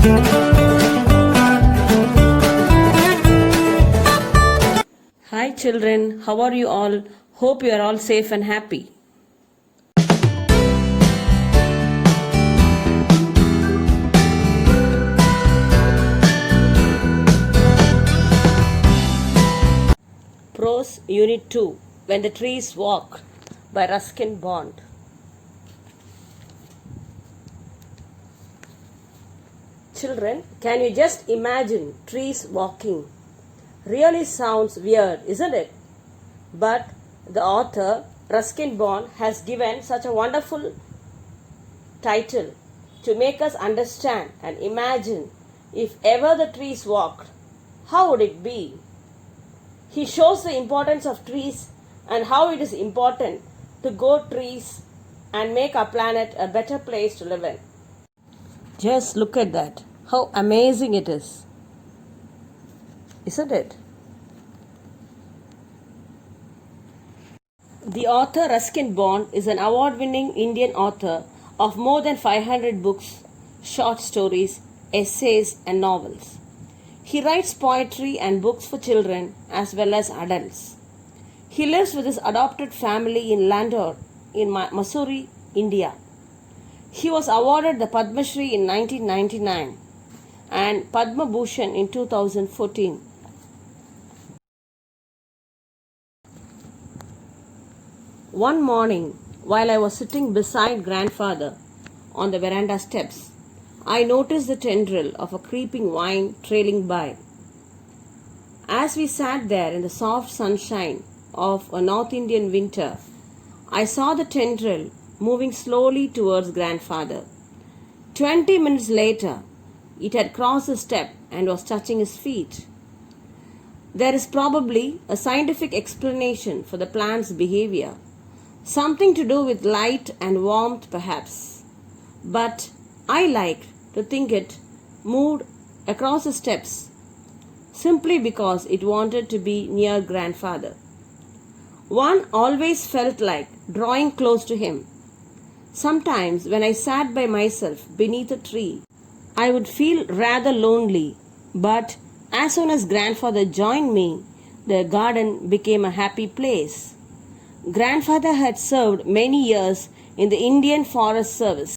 Hi children, how are you all? Hope you are all safe and happy. Prose Unit 2 When the Trees Walk by Ruskin Bond. Children, can you just imagine trees walking? Really sounds weird, isn't it? But the author, Ruskin Bond, has given such a wonderful title to make us understand and imagine if ever the trees walked, how would it be? He shows the importance of trees and how it is important to grow trees and make our planet a better place to live in. Just look at that. How amazing it is. Isn't it? The author Ruskin Bond is an award-winning Indian author of more than 500 books, short stories, essays and novels. He writes poetry and books for children as well as adults. He lives with his adopted family in Landore in Mussoorie, India. He was awarded the Padma Shri in 1999 and Padma Bhushan in 2014. One morning, while I was sitting beside grandfather on the veranda steps, I noticed the tendril of a creeping vine trailing by. As we sat there in the soft sunshine of a North Indian winter, I saw the tendril moving slowly towards grandfather. 20 minutes later, it had crossed the step and was touching his feet. There is probably a scientific explanation for the plant's behavior, something to do with light and warmth perhaps. But I liked to think it moved across the steps simply because it wanted to be near grandfather. One always felt like drawing close to him. Sometimes when I sat by myself beneath a tree, I would feel rather lonely, but as soon as grandfather joined me, the garden became a happy place. Grandfather had served many years in the Indian Forest Service,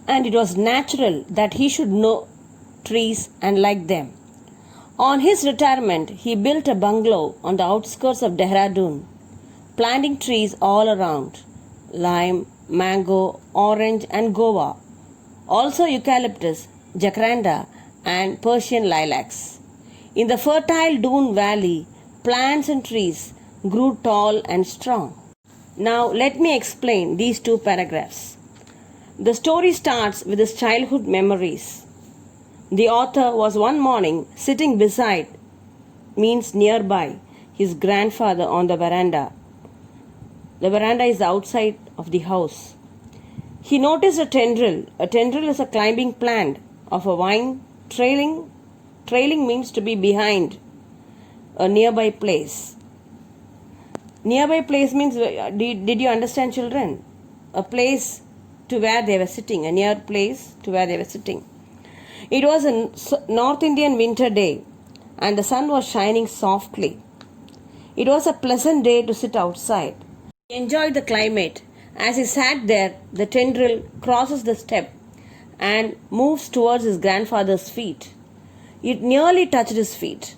and it was natural that he should know trees and like them. On his retirement, he built a bungalow on the outskirts of Dehradun, planting trees all around, lime, mango, orange and guava, also eucalyptus, jacaranda and Persian lilacs. In the fertile Doon Valley, plants and trees grew tall and strong. Now let me explain these two paragraphs. The story starts with his childhood memories. The author was one morning sitting beside, means nearby, his grandfather on the veranda. The veranda is outside of the house. He noticed a tendril. A tendril is a climbing plant of a vine trailing. Trailing means to be behind a nearby place. Nearby place means, did you understand children? A place to where they were sitting, a near place to where they were sitting. It was a North Indian winter day and the sun was shining softly. It was a pleasant day to sit outside. He enjoyed the climate. As he sat there, the tendril crosses the step and moves towards his grandfather's feet. It nearly touched his feet.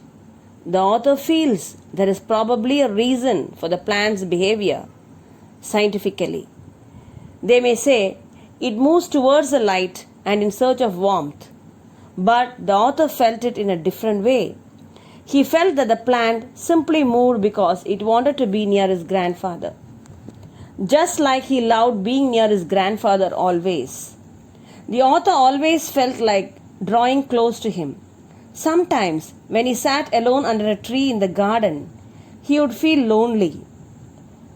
The author feels there is probably a reason for the plant's behavior scientifically. They may say it moves towards the light and in search of warmth, but the author felt it in a different way. He felt that the plant simply moved because it wanted to be near his grandfather, just like he loved being near his grandfather always. The author always felt like drawing close to him. Sometimes, when he sat alone under a tree in the garden, he would feel lonely.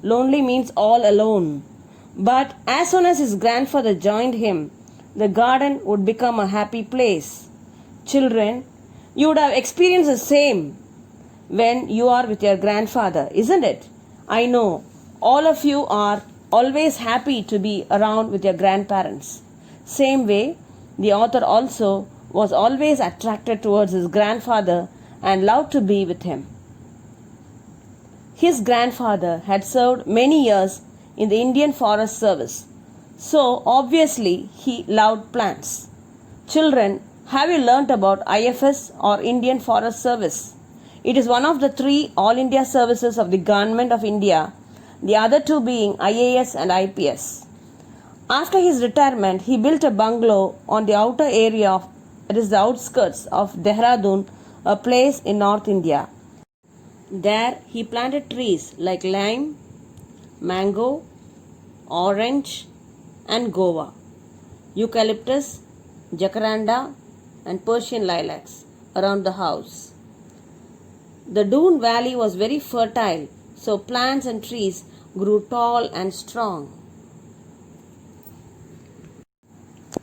Lonely means all alone. But as soon as his grandfather joined him, the garden would become a happy place. Children, you would have experienced the same when you are with your grandfather, isn't it? I know all of you are always happy to be around with your grandparents. Same way, The author also was always attracted towards his grandfather and loved to be with him. His grandfather had served many years in the Indian Forest Service, so obviously he loved plants. Children, have you learnt about IFS or Indian Forest Service? It is one of the 3 All India services of the Government of India, the other 2 being IAS and IPS. After his retirement, he built a bungalow on the outer area of, it is the outskirts of Dehradun, a place in North India. There he planted trees like lime, mango, orange and guava, eucalyptus, jacaranda and Persian lilacs around the house. The Doon valley was very fertile, so plants and trees grew tall and strong.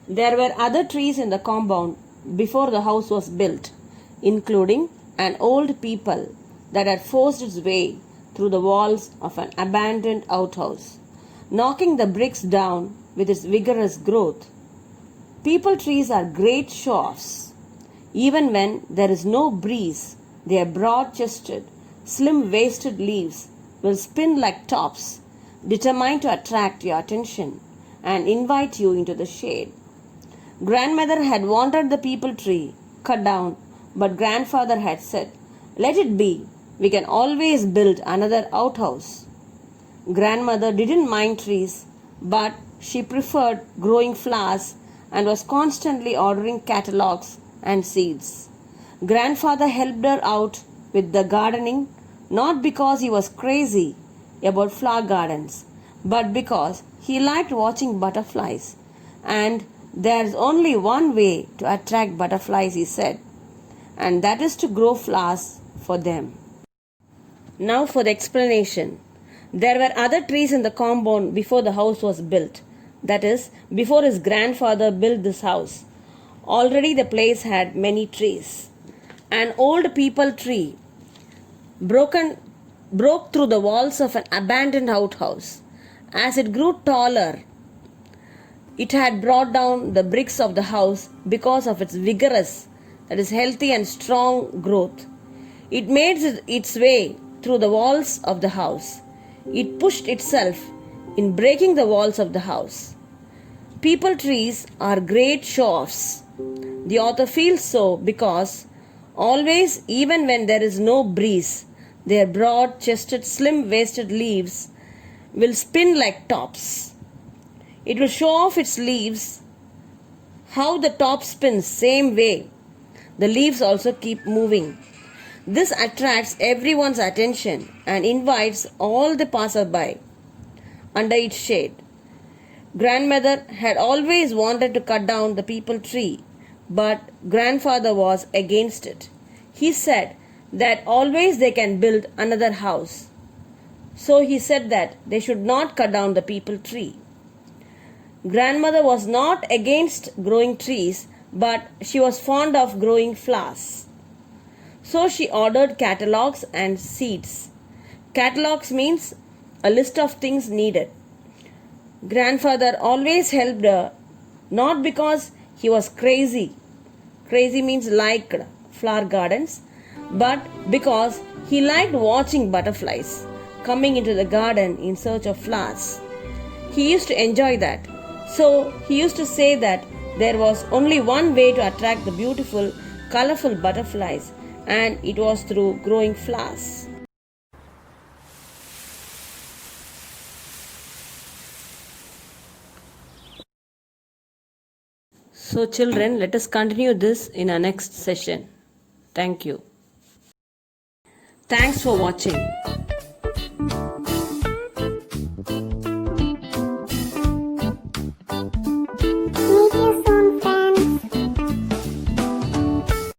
There were other trees in the compound before the house was built, including an old peepal that had forced its way through the walls of an abandoned outhouse, knocking the bricks down with its vigorous growth. Peepal trees are great show-offs. Even when there is no breeze, their broad-chested, slim-waisted leaves will spin like tops, determined to attract your attention and invite you into the shade. Grandmother had wanted the peepal tree cut down, but grandfather had said, "Let it be. We can always build another outhouse." Grandmother didn't mind trees, but she preferred growing flowers and was constantly ordering catalogs and seeds. Grandfather helped her out with the gardening, not because he was crazy about flower gardens, but because he liked watching butterflies. And there's only one way to attract butterflies, he said, and that is to grow flowers for them. Now for the explanation. There were other trees in the compound before the house was built. That is, before his grandfather built this house. Already the place had many trees. An old peepal tree broke through the walls of an abandoned outhouse. As it grew taller, it had brought down the bricks of the house because of its vigorous, that is healthy and strong growth. It made its way through the walls of the house. It pushed itself in breaking the walls of the house. Peepal trees are great show-offs. The author feels so because always, even when there is no breeze, their broad-chested, slim-waisted leaves will spin like tops. It will show off its leaves, how the top spins same way. The leaves also keep moving. This attracts everyone's attention and invites all the passerby under its shade. Grandmother had always wanted to cut down the peepal tree, but grandfather was against it. He said that always they can build another house. So he said that they should not cut down the peepal tree. Grandmother was not against growing trees, but she was fond of growing flowers. So she ordered catalogs and seeds. Catalogs means a list of things needed. Grandfather always helped her, not because he was crazy. Crazy means liked flower gardens, but because he liked watching butterflies coming into the garden in search of flowers. He used to enjoy that. So he used to say that there was only one way to attract the beautiful, colorful butterflies, and it was through growing flowers. So children, let us continue this in our next session. Thank you. Thanks for watching.